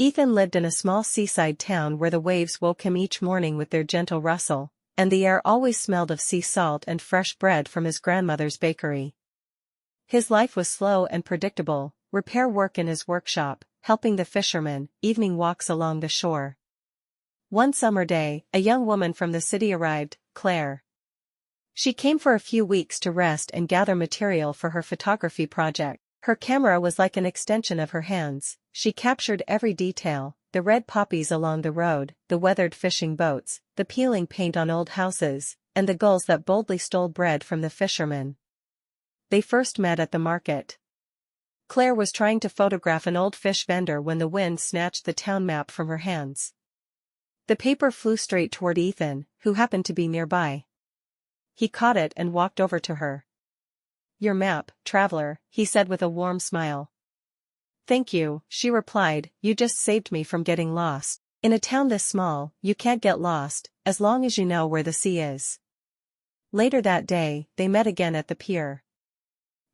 Ethan lived in a small seaside town where the waves woke him each morning with their gentle rustle, and the air always smelled of sea salt and fresh bread from his grandmother's bakery. His life was slow and predictable: repair work in his workshop, helping the fishermen, evening walks along the shore. One summer day, a young woman from the city arrived, Claire. She came for a few weeks to rest and gather material for her photography project. Her camera was like an extension of her hands. She captured every detail: the red poppies along the road, the weathered fishing boats, the peeling paint on old houses, and the gulls that boldly stole bread from the fishermen. They first met at the market. Claire was trying to photograph an old fish vendor when the wind snatched the town map from her hands. The paper flew straight toward Ethan, who happened to be nearby. He caught it and walked over to her. "Your map, traveler," he said with a warm smile. "Thank you," she replied, "you just saved me from getting lost. In a town this small, you can't get lost, as long as you know where the sea is." Later that day, they met again at the pier.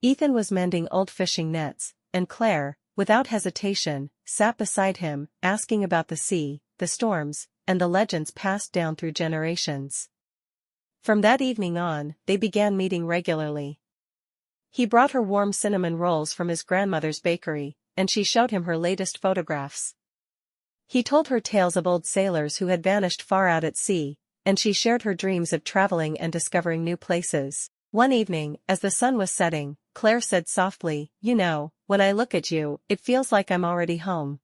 Ethan was mending old fishing nets, and Claire, without hesitation, sat beside him, asking about the sea, the storms, and the legends passed down through generations. From that evening on, they began meeting regularly. He brought her warm cinnamon rolls from his grandmother's bakery, and she showed him her latest photographs. He told her tales of old sailors who had vanished far out at sea, and she shared her dreams of traveling and discovering new places. One evening, as the sun was setting, Claire said softly, "You know, when I look at you, it feels like I'm already home."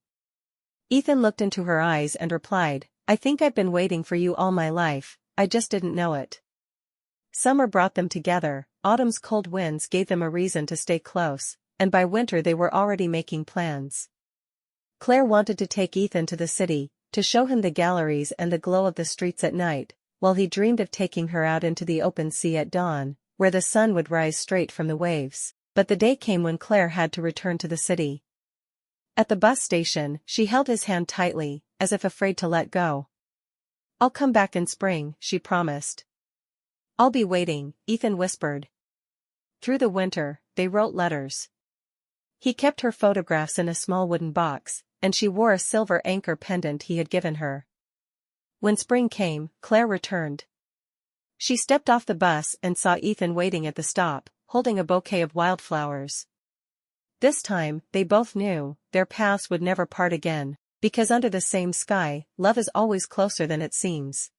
Ethan looked into her eyes and replied, "I think I've been waiting for you all my life, I just didn't know it." Summer brought them together, autumn's cold winds gave them a reason to stay close, and by winter they were already making plans. Claire wanted to take Ethan to the city, to show him the galleries and the glow of the streets at night, while he dreamed of taking her out into the open sea at dawn, where the sun would rise straight from the waves. But the day came when Claire had to return to the city. At the bus station, she held his hand tightly, as if afraid to let go. "I'll come back in spring," she promised. "I'll be waiting," Ethan whispered. Through the winter, they wrote letters. He kept her photographs in a small wooden box, and she wore a silver anchor pendant he had given her. When spring came, Claire returned. She stepped off the bus and saw Ethan waiting at the stop, holding a bouquet of wildflowers. This time, they both knew, their paths would never part again, because under the same sky, love is always closer than it seems.